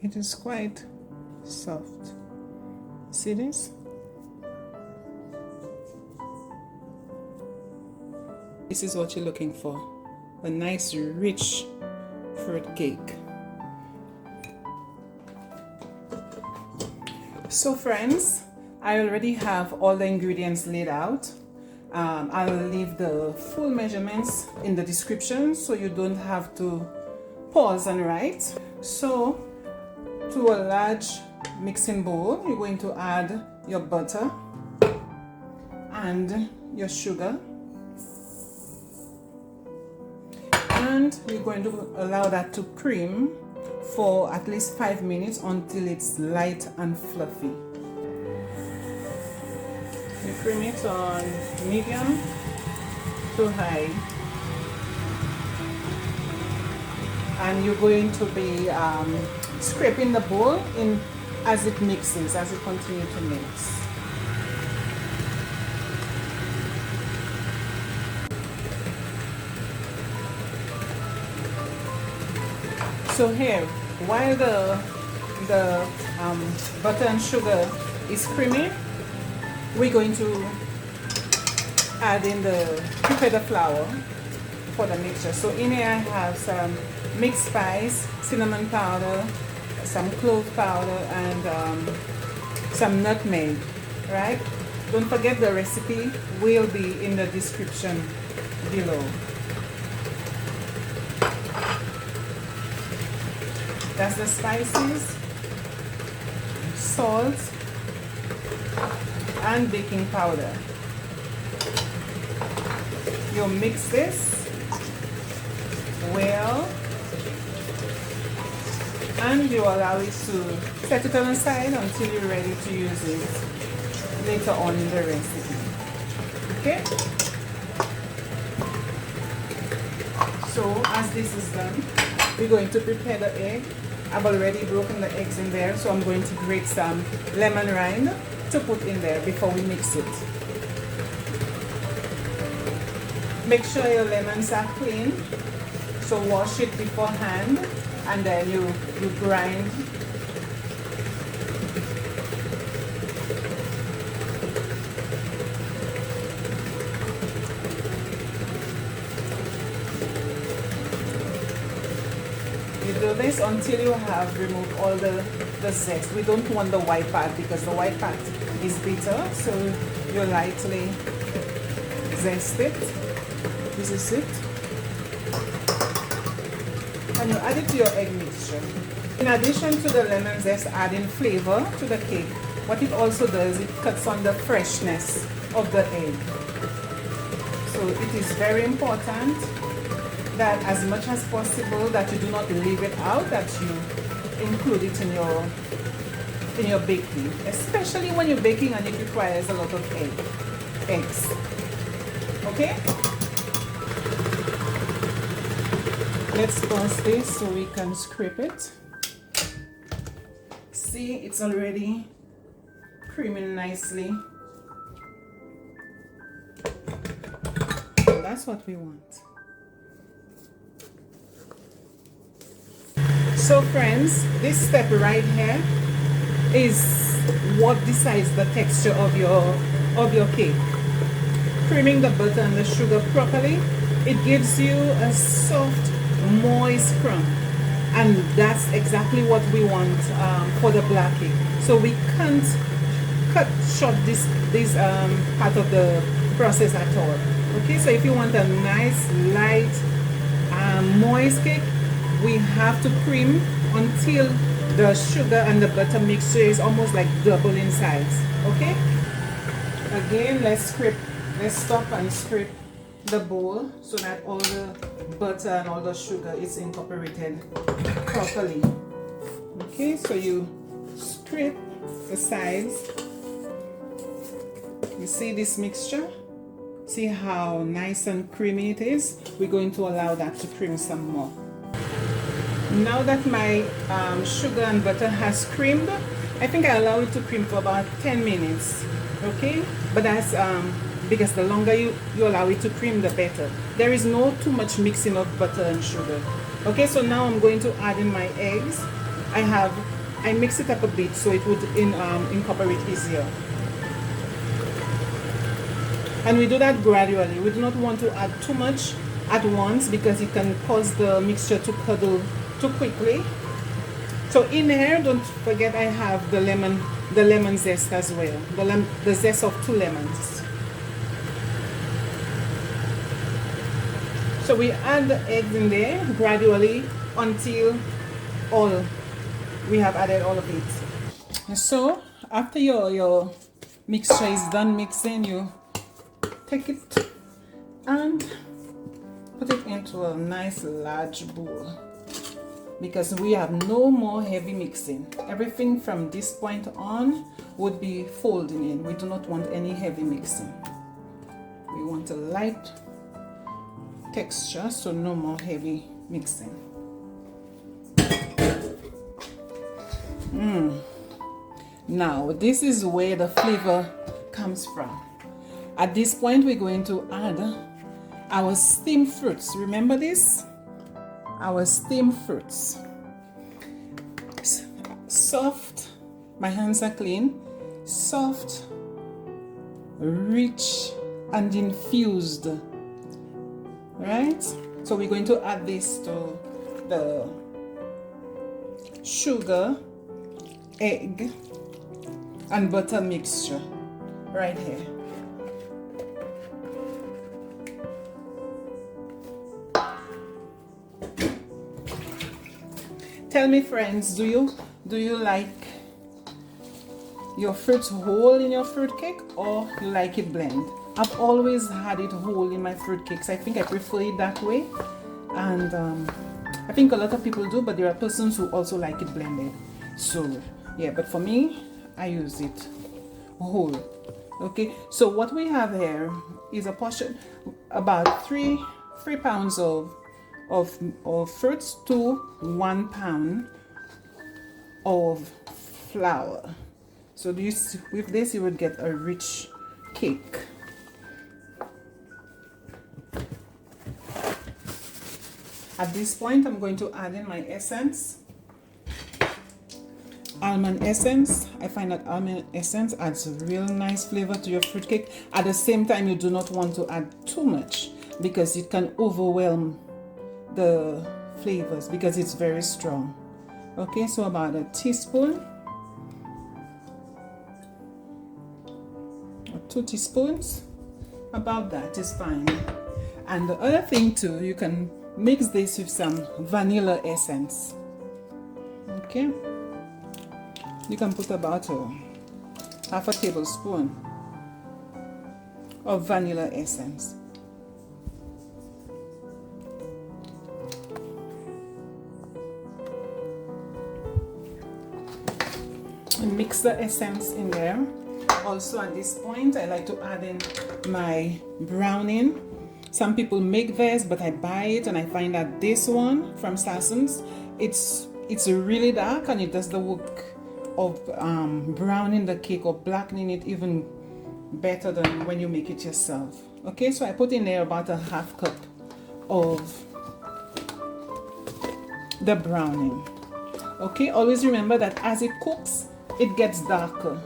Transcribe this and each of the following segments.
it is quite soft. See this? This is what you're looking for, a nice rich fruit cake. So friends, I already have all the ingredients laid out. I'll leave the full measurements in the description so you don't have to pause and write. So to a large mixing bowl, you're going to add your butter and your sugar, and you're going to allow that to cream for at least 5 minutes until it's light and fluffy. You cream it on medium to high, and you're going to be scraping the bowl in as it mixes, as it continues to mix. So here, while the butter and sugar is creaming, we're going to add in the prepared flour for the mixture. So in here I have some mixed spice, cinnamon powder, some clove powder, and some nutmeg, right? Don't forget the recipe will be in the description below. That's the spices, salt, and baking powder. You mix this well, and you allow it to set it on the side until you're ready to use it later on in the recipe. Okay? So as this is done, we're going to prepare the egg. I've already broken the eggs in there, so I'm going to grate some lemon rind to put in there before we mix it. Make sure your lemons are clean, so wash it beforehand, and then you grind. You do this until you have removed all the zest. We don't want the white part because the white part is bitter, so you lightly zest it. This is it. And you add it to your egg mixture. In addition to the lemon zest adding flavor to the cake, what it also does, it cuts on the freshness of the egg. So it is very important that as much as possible that you do not leave it out, that you include it in your baking, especially when you're baking and it requires a lot of eggs. Okay? Let's pause this so we can scrape it. See, it's already creaming nicely. That's what we want. So friends, this step right here is what decides the texture of your cake. Creaming the butter and the sugar properly, it gives you a soft, moist crumb, and that's exactly what we want for the black cake. So we can't cut short this part of the process at all. Okay, so if you want a nice, light, moist cake, we have to cream until the sugar and the butter mixture is almost like double in size. Okay, again, let's stop and scrape the bowl so that all the butter and all the sugar is incorporated properly. Okay, so you scrape the sides. You see this mixture? See how nice and creamy it is? We're going to allow that to cream some more. Now that my sugar and butter has creamed, I think I allow it to cream for about 10 minutes. Okay, but that's because the longer you allow it to cream, the better. There is no too much mixing of butter and sugar. Okay, so now I'm going to add in my eggs. I have I mix it up a bit so it would incorporate easier. And we do that gradually. We do not want to add too much at once because it can cause the mixture to curdle too quickly. So in here, don't forget I have the lemon zest as well. The zest of 2 lemons. So we add the eggs in there gradually until we have added all of it. So after your mixture is done mixing, you take it and put it into a nice large bowl, because we have no more heavy mixing. Everything from this point on would be folding in. We do not want any heavy mixing. We want a light texture, so no more heavy mixing. Now this is where the flavor comes from. At this point, we're going to add our steamed fruits. Remember this? Our steamed fruits. Soft, my hands are clean, soft, rich, and infused. Right? So we're going to add this to the sugar, egg, and butter mixture right here. Tell me, friends, do you like your fruits whole in your fruitcake, or you like it blend? I've always had it whole in my fruitcakes. I think I prefer it that way, and I think a lot of people do, but there are persons who also like it blended. So yeah, but for me, I use it whole. Okay, so what we have here is a portion about 3 pounds of fruits to 1 pound of flour. So with this you would get a rich cake. At this point, I'm going to add in my essence, almond essence. I find that almond essence adds a real nice flavor to your fruitcake. At the same time, you do not want to add too much because it can overwhelm the flavors because it's very strong. Okay, so about a teaspoon or 2 teaspoons, about that is fine. And the other thing too, you can mix this with some vanilla essence. Okay, you can put about half a tablespoon of vanilla essence. And mix the essence in there. Also at this point, I like to add in my browning. Some people make theirs, but I buy it and I find that this one from Sasson's, it's really dark and it does the work of browning the cake or blackening it even better than when you make it yourself. Okay, so I put in there about a half cup of the browning. Okay, always remember that as it cooks, it gets darker.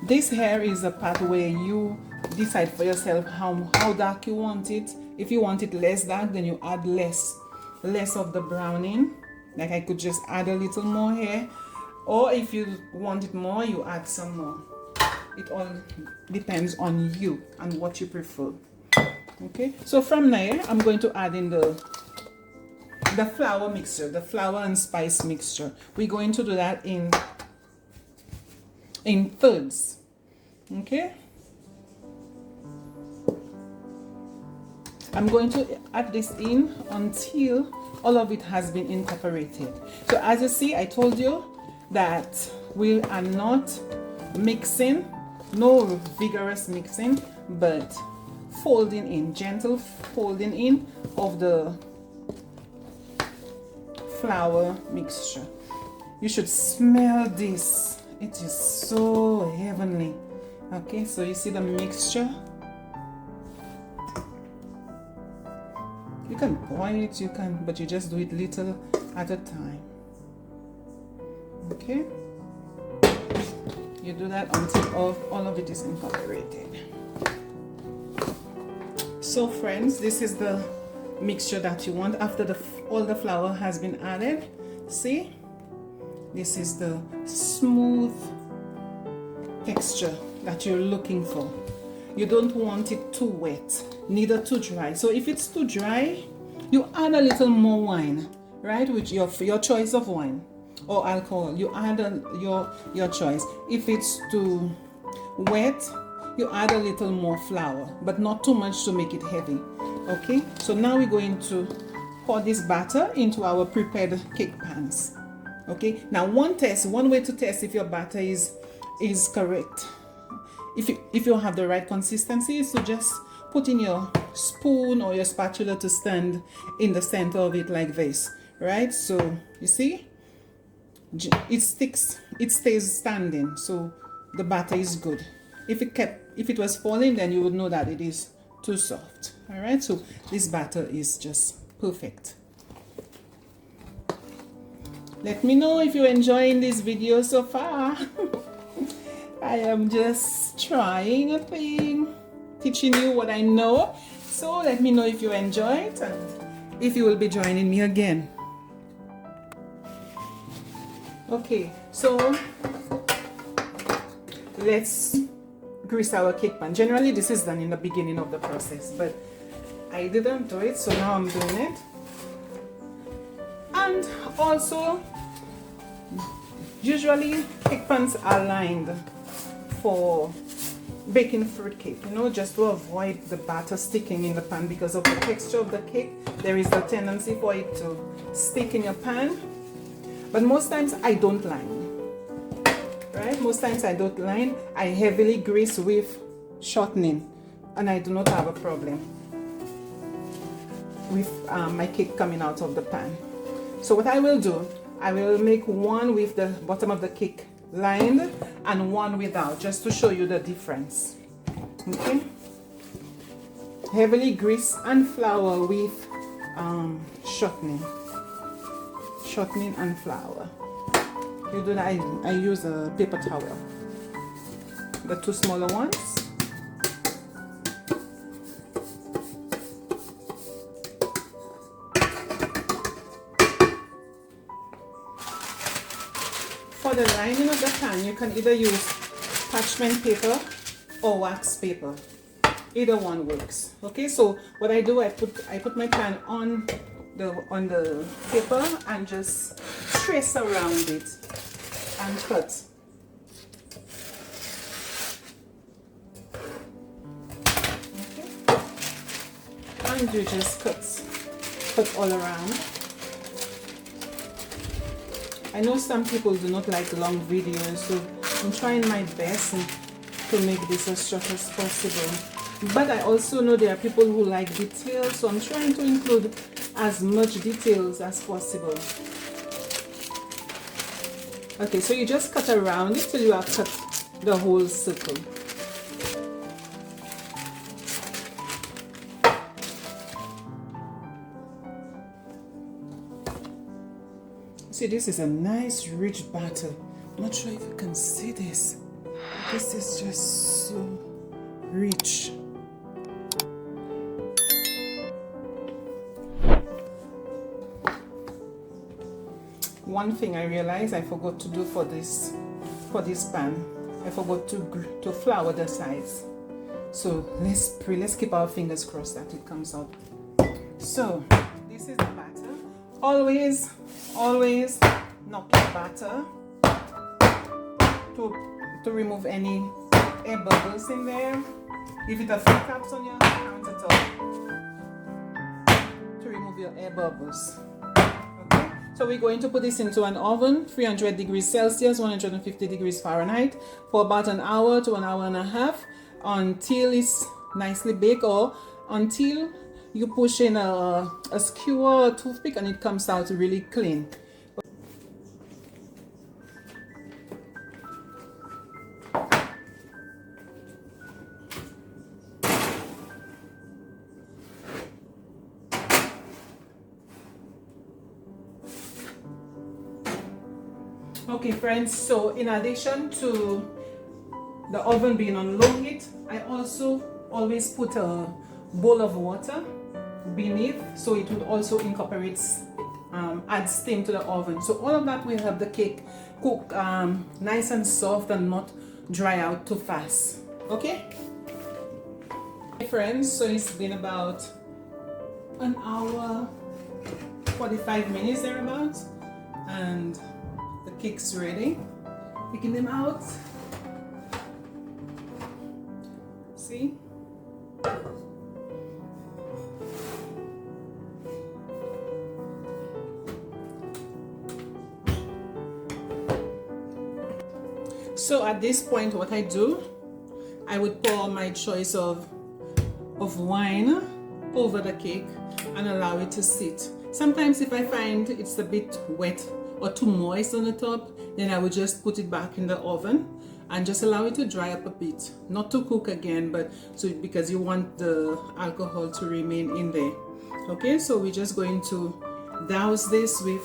This here is a part where you decide for yourself how dark you want it. If you want it less dark, then you add less of the browning. Like I could just add a little more here, or if you want it more, you add some more. It all depends on you and what you prefer. Okay, so from there I'm going to add in the flour mixture, the flour and spice mixture. We're going to do that in thirds. Okay, I'm going to add this in until all of it has been incorporated. So as you see, I told you that we are not mixing, no vigorous mixing, but folding in, gentle folding in of the flour mixture. You should smell this. It is so heavenly. Okay, so you see the mixture. You can boil it, but you just do it little at a time. Okay, you do that until all of it is incorporated. So friends, this is the mixture that you want after all the flour has been added. See, this is the smooth texture that you're looking for. You don't want it too wet, neither too dry. So if it's too dry, you add a little more wine, right? With your choice of wine or alcohol. You add your choice. If it's too wet, you add a little more flour, but not too much to make it heavy. Okay, so now we're going to pour this batter into our prepared cake pans. Okay, now one way to test if your batter is correct, if you have the right consistency, is to just put in your spoon or your spatula to stand in the center of it like this, right? So you see, it sticks, it stays standing, so the batter is good. If it was falling, then you would know that it is too soft. All right, so this batter is just perfect. Let me know if you're enjoying this video so far. I am just trying a thing, teaching you what I know. So let me know if you enjoy it and if you will be joining me again. Okay, so let's grease our cake pan. Generally this is done in the beginning of the process, but I didn't do it, so now I'm doing it. And also, usually cake pans are lined for baking fruit cake, you know, just to avoid the batter sticking in the pan. Because of the texture of the cake, there is a tendency for it to stick in your pan. But most times I don't line, right? Most times I don't line. I heavily grease with shortening, and I do not have a problem with my cake coming out of the pan. So what I will do, I will make one with the bottom of the cake lined and one without, just to show you the difference. Okay, heavily grease and flour with shortening and flour. You do that. I use a paper towel, the two smaller ones. For the lining of the pan, you can either use parchment paper or wax paper. Either one works. Okay, so what I do, I put my pan on the paper and just trace around it and cut. Okay, and you just cut all around. I know some people do not like long videos, so I'm trying my best to make this as short as possible. But I also know there are people who like details, so I'm trying to include as much details as possible. Okay, so you just cut around it till you have cut the whole circle. See, this is a nice rich batter. I'm not sure if you can see this. This is just so rich. One thing I realized I forgot to do for this pan, I forgot to flour the sides. So let's keep our fingers crossed that it comes out. So this is the batter. Always knock your batter to remove any air bubbles in there. Give it a few taps on your countertop to remove your air bubbles. Okay, so we're going to put this into an oven, 300 degrees Celsius, 150 degrees Fahrenheit, for about an hour to an hour and a half until it's nicely baked, or until you push in a skewer or a toothpick and it comes out really clean. Okay friends, so in addition to the oven being on low heat, I also always put a bowl of water beneath, so it would also incorporate, add steam to the oven. So all of that will help the cake cook nice and soft and not dry out too fast. Okay? Hey friends, so it's been about an hour 45 minutes thereabouts, and the cake's ready. Picking them out. See? So at this point, what I do, I would pour my choice of wine over the cake and allow it to sit. Sometimes if I find it's a bit wet or too moist on the top, then I would just put it back in the oven and just allow it to dry up a bit. Not to cook again, but so because you want the alcohol to remain in there. Okay, so we're just going to douse this with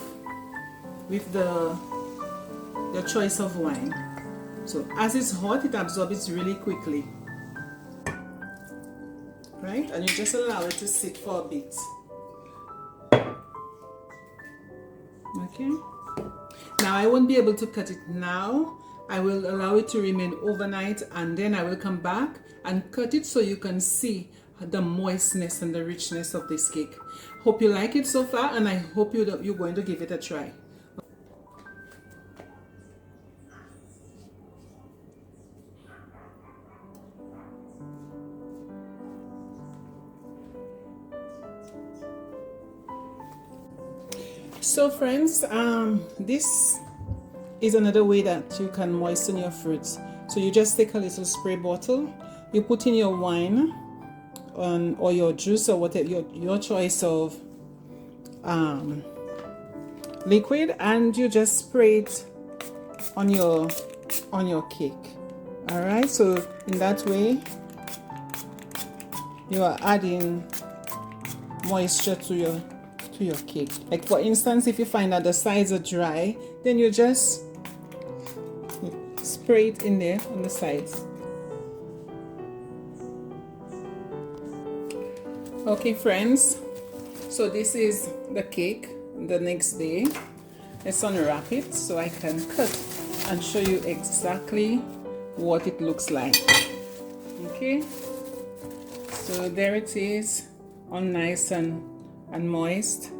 the choice of wine. So as it's hot, it absorbs really quickly. Right? And you just allow it to sit for a bit. Okay. Now I won't be able to cut it now. I will allow it to remain overnight, and then I will come back and cut it so you can see the moistness and the richness of this cake. Hope you like it so far, and I hope you're going to give it a try. So friends, this is another way that you can moisten your fruits. So you just take a little spray bottle, you put in your wine or your juice or whatever your choice of liquid, and you just spray it on your cake. All right, so in that way you are adding moisture to your cake. Like for instance, if you find that the sides are dry, then you just spray it in there on the sides. Okay friends, so this is the cake the next day. Let's unwrap it so I can cut and show you exactly what it looks like. Okay, so there it is, all nice and moist.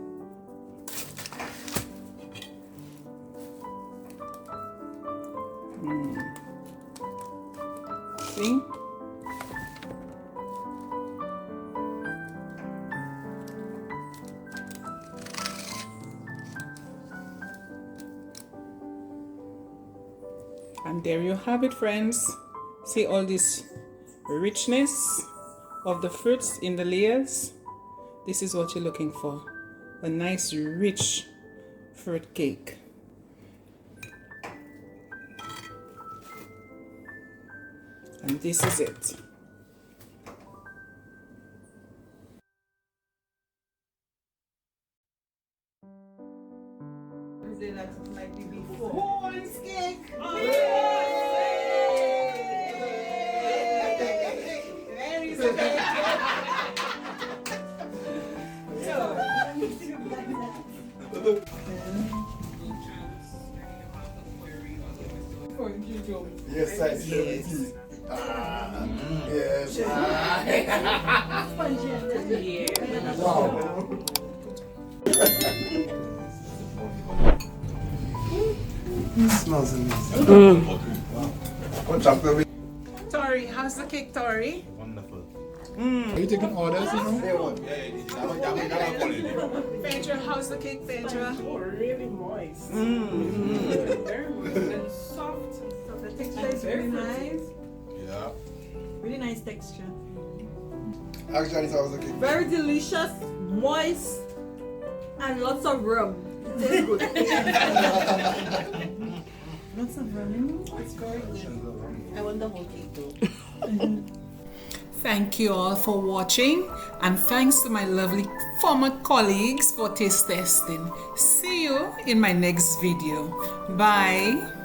See? And there you have it friends. See all this richness of the fruits in the layers. This is what you're looking for, a nice rich fruit cake. And this is it. Who wants cake? There is a cake. Yes, I see. Yes. Wow. Smells amazing. What chocolate? Tori, how's the cake, Tori? Wonderful. Are you taking orders, you know? Phaedra, how's the cake, Phaedra? Oh, really moist. Very moist and soft. So the texture is really nice. Yeah. Really nice texture. Actually, that was okay. Very delicious, moist, and lots of rum. It tastes good. Lots of rum. It's very good. I want the whole cake though. Thank you all for watching, and thanks to my lovely former colleagues for taste testing. See you in my next video. Bye.